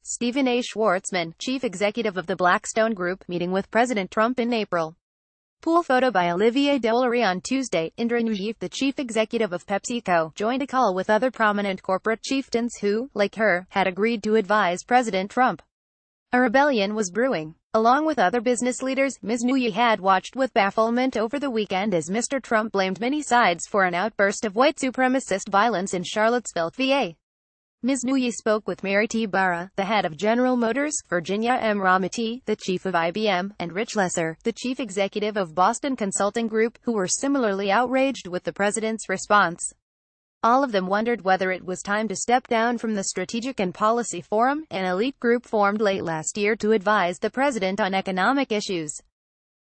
Stephen A. Schwartzman, chief executive of the Blackstone Group, meeting with President Trump in April. Pool photo by Olivier Delarue on Tuesday. Indra Nooyi, the chief executive of PepsiCo, joined a call with other prominent corporate chieftains who, like her, had agreed to advise President Trump. A rebellion was brewing. Along with other business leaders, Ms. Nooyi had watched with bafflement over the weekend as Mr. Trump blamed many sides for an outburst of white supremacist violence in Charlottesville, VA. Ms. Nooyi spoke with Mary T. Barra, the head of General Motors, Virginia M. Ramati, the chief of IBM, and Rich Lesser, the chief executive of Boston Consulting Group, who were similarly outraged with the president's response. All of them wondered whether it was time to step down from the Strategic and Policy Forum, an elite group formed late last year to advise the president on economic issues.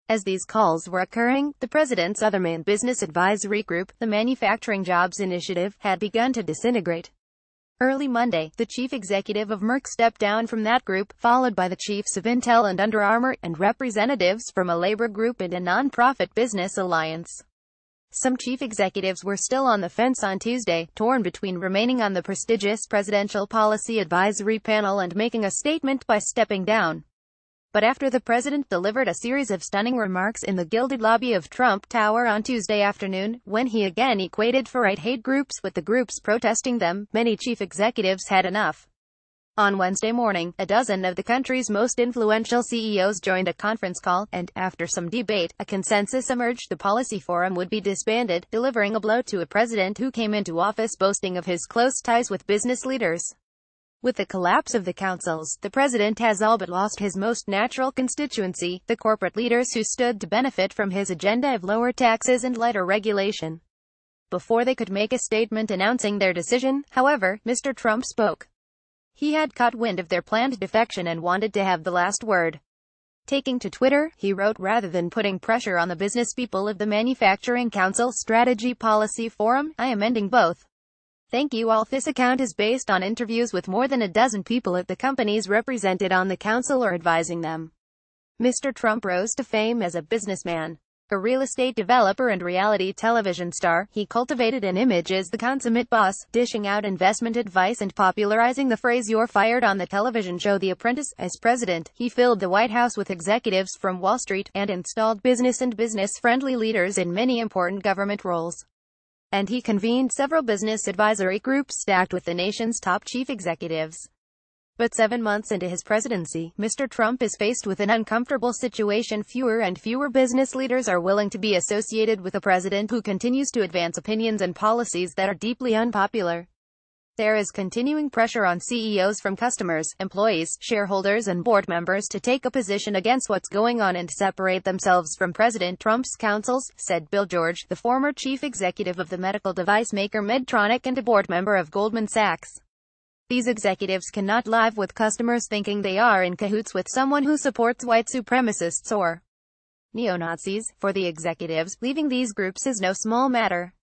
As these calls were occurring, the president's other main business advisory group, the Manufacturing Jobs Initiative, had begun to disintegrate. Early Monday, the chief executive of Merck stepped down from that group, followed by the chiefs of Intel and Under Armour, and representatives from a labor group and a non-profit business alliance. Some chief executives were still on the fence on Tuesday, torn between remaining on the prestigious Presidential Policy Advisory Panel and making a statement by stepping down. But after the president delivered a series of stunning remarks in the gilded lobby of Trump Tower on Tuesday afternoon, when he again equated far-right hate groups with the groups protesting them, many chief executives had enough. On Wednesday morning, a dozen of the country's most influential CEOs joined a conference call, and, after some debate, a consensus emerged: the policy forum would be disbanded, delivering a blow to a president who came into office boasting of his close ties with business leaders. With the collapse of the councils, the president has all but lost his most natural constituency, the corporate leaders who stood to benefit from his agenda of lower taxes and lighter regulation. Before they could make a statement announcing their decision, however, Mr. Trump spoke. He had caught wind of their planned defection and wanted to have the last word. Taking to Twitter, he wrote, "Rather than putting pressure on the business people of the Manufacturing Council Strategy Policy Forum, I am ending both. Thank you all. This account is based on interviews with more than a dozen people at the companies represented on the council or advising them." Mr. Trump rose to fame as a businessman. A real estate developer and reality television star, he cultivated an image as the consummate boss, dishing out investment advice and popularizing the phrase "you're fired" on the television show The Apprentice. As president, he filled the White House with executives from Wall Street, and installed business and business-friendly leaders in many important government roles. And he convened several business advisory groups stacked with the nation's top chief executives. But 7 months into his presidency, Mr. Trump is faced with an uncomfortable situation. Fewer and fewer business leaders are willing to be associated with a president who continues to advance opinions and policies that are deeply unpopular. There is continuing pressure on CEOs from customers, employees, shareholders and board members to take a position against what's going on and separate themselves from President Trump's counsels, said Bill George, the former chief executive of the medical device maker Medtronic and a board member of Goldman Sachs. These executives cannot live with customers thinking they are in cahoots with someone who supports white supremacists or neo-Nazis. For the executives, leaving these groups is no small matter.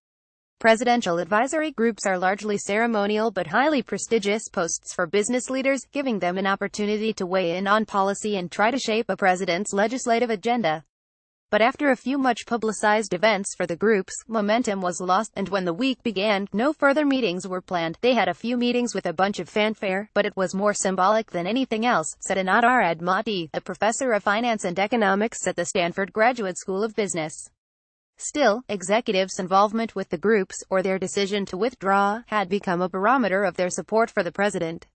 Presidential advisory groups are largely ceremonial but highly prestigious posts for business leaders, giving them an opportunity to weigh in on policy and try to shape a president's legislative agenda. But after a few much-publicized events for the groups, momentum was lost, and when the week began, no further meetings were planned. They had a few meetings with a bunch of fanfare, but it was more symbolic than anything else, said Anat Arad-Mati, a professor of finance and economics at the Stanford Graduate School of Business. Still, executives' involvement with the groups, or their decision to withdraw, had become a barometer of their support for the president.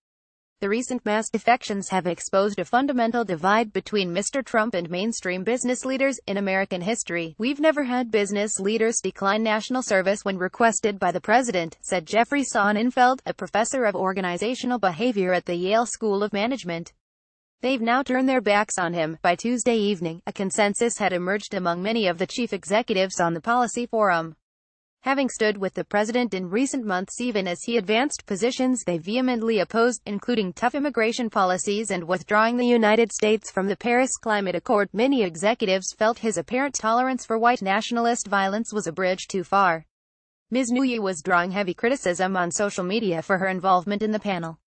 The recent mass defections have exposed a fundamental divide between Mr. Trump and mainstream business leaders. In American history, we've never had business leaders decline national service when requested by the president, said Jeffrey Sonnenfeld, a professor of organizational behavior at the Yale School of Management. They've now turned their backs on him. By Tuesday evening, a consensus had emerged among many of the chief executives on the policy forum. Having stood with the president in recent months even as he advanced positions they vehemently opposed, including tough immigration policies and withdrawing the United States from the Paris Climate Accord, many executives felt his apparent tolerance for white nationalist violence was a bridge too far. Ms. Nooyi was drawing heavy criticism on social media for her involvement in the panel.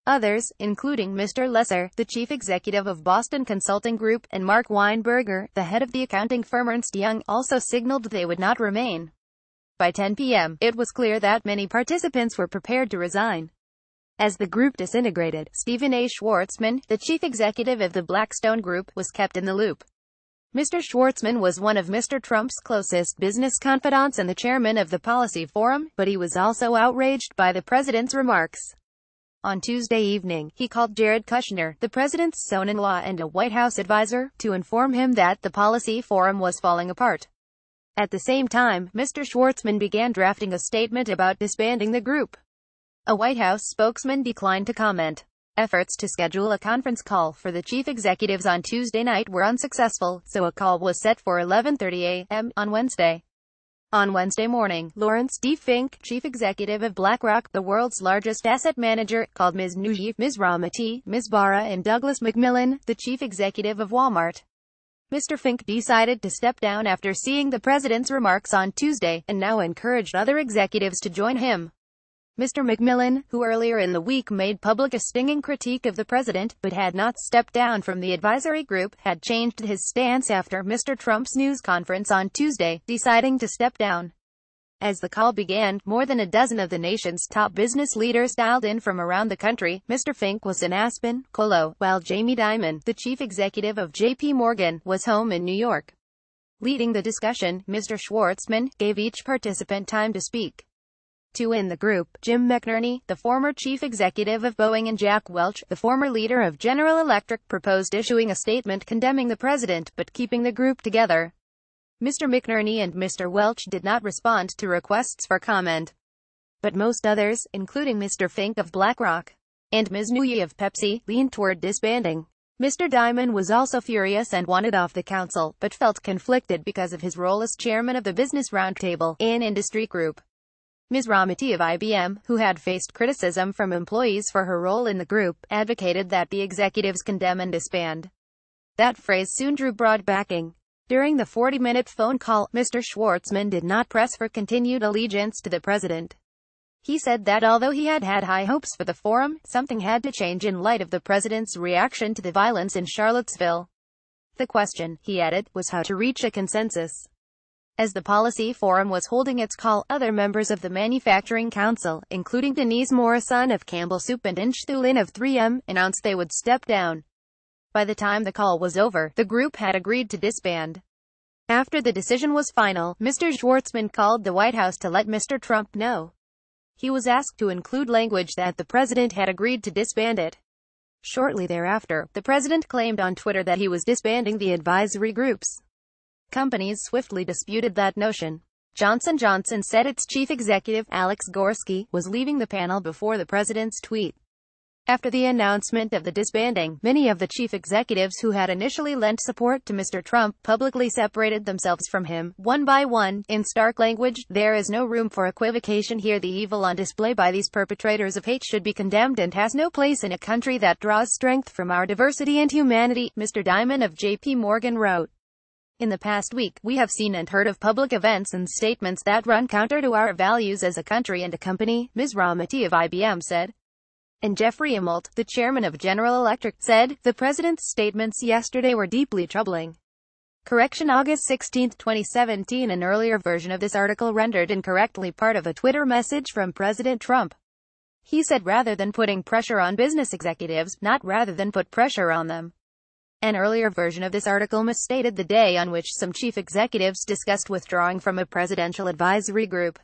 Others, including Mr. Lesser, the chief executive of Boston Consulting Group, and Mark Weinberger, the head of the accounting firm Ernst & Young, also signaled they would not remain. By 10 p.m., it was clear that many participants were prepared to resign. As the group disintegrated, Stephen A. Schwartzman, the chief executive of the Blackstone Group, was kept in the loop. Mr. Schwartzman was one of Mr. Trump's closest business confidants and the chairman of the Policy Forum, but he was also outraged by the president's remarks. On Tuesday evening, he called Jared Kushner, the president's son-in-law and a White House advisor, to inform him that the Policy Forum was falling apart. At the same time, Mr. Schwartzman began drafting a statement about disbanding the group. A White House spokesman declined to comment. Efforts to schedule a conference call for the chief executives on Tuesday night were unsuccessful, so a call was set for 11:30 a.m. on Wednesday. On Wednesday morning, Lawrence D. Fink, chief executive of BlackRock, the world's largest asset manager, called Ms. Nguyen, Ms. Ramati, Ms. Barra and Douglas McMillon, the chief executive of Walmart. Mr. Fink decided to step down after seeing the president's remarks on Tuesday, and now encouraged other executives to join him. Mr. McMillon, who earlier in the week made public a stinging critique of the president, but had not stepped down from the advisory group, had changed his stance after Mr. Trump's news conference on Tuesday, deciding to step down. As the call began, more than a dozen of the nation's top business leaders dialed in from around the country. Mr. Fink was in Aspen, Colo, while Jamie Dimon, the chief executive of J.P. Morgan, was home in New York. Leading the discussion, Mr. Schwartzman gave each participant time to speak. Two in the group, Jim McNerney, the former chief executive of Boeing, and Jack Welch, the former leader of General Electric, proposed issuing a statement condemning the president, but keeping the group together. Mr. McNerney and Mr. Welch did not respond to requests for comment. But most others, including Mr. Fink of BlackRock and Ms. Nguyen of Pepsi, leaned toward disbanding. Mr. Dimon was also furious and wanted off the council, but felt conflicted because of his role as chairman of the Business Roundtable, an industry group. Ms. Ramati of IBM, who had faced criticism from employees for her role in the group, advocated that the executives condemn and disband. That phrase soon drew broad backing. During the 40-minute phone call, Mr. Schwartzman did not press for continued allegiance to the president. He said that although he had high hopes for the forum, something had to change in light of the president's reaction to the violence in Charlottesville. The question, he added, was how to reach a consensus. As the Policy Forum was holding its call, other members of the Manufacturing Council, including Denise Morrison of Campbell Soup and Inch Thulin of 3M, announced they would step down. By the time the call was over, the group had agreed to disband. After the decision was final, Mr. Schwartzman called the White House to let Mr. Trump know. He was asked to include language that the president had agreed to disband it. Shortly thereafter, the president claimed on Twitter that he was disbanding the advisory groups. Companies swiftly disputed that notion. Johnson & Johnson said its chief executive, Alex Gorsky, was leaving the panel before the president's tweet. After the announcement of the disbanding, many of the chief executives who had initially lent support to Mr. Trump publicly separated themselves from him, one by one. In stark language, there is no room for equivocation here. The evil on display by these perpetrators of hate should be condemned and has no place in a country that draws strength from our diversity and humanity, Mr. Dimon of J.P. Morgan wrote. In the past week, we have seen and heard of public events and statements that run counter to our values as a country and a company, Ms. Ramati of IBM said. And Jeffrey Immelt, the chairman of General Electric, said, the president's statements yesterday were deeply troubling. Correction: August 16, 2017. An earlier version of this article rendered incorrectly part of a Twitter message from President Trump. He said rather than putting pressure on business executives, not rather than put pressure on them. An earlier version of this article misstated the day on which some chief executives discussed withdrawing from a presidential advisory group.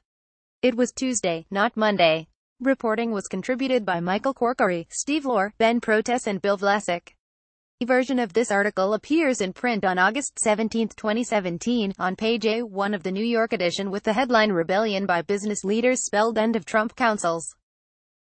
It was Tuesday, not Monday. Reporting was contributed by Michael Corkery, Steve Lohr, Ben Protes and Bill Vlasic. A version of this article appears in print on August 17, 2017, on page A1 of the New York edition with the headline Rebellion by Business Leaders spelled End of Trump Councils.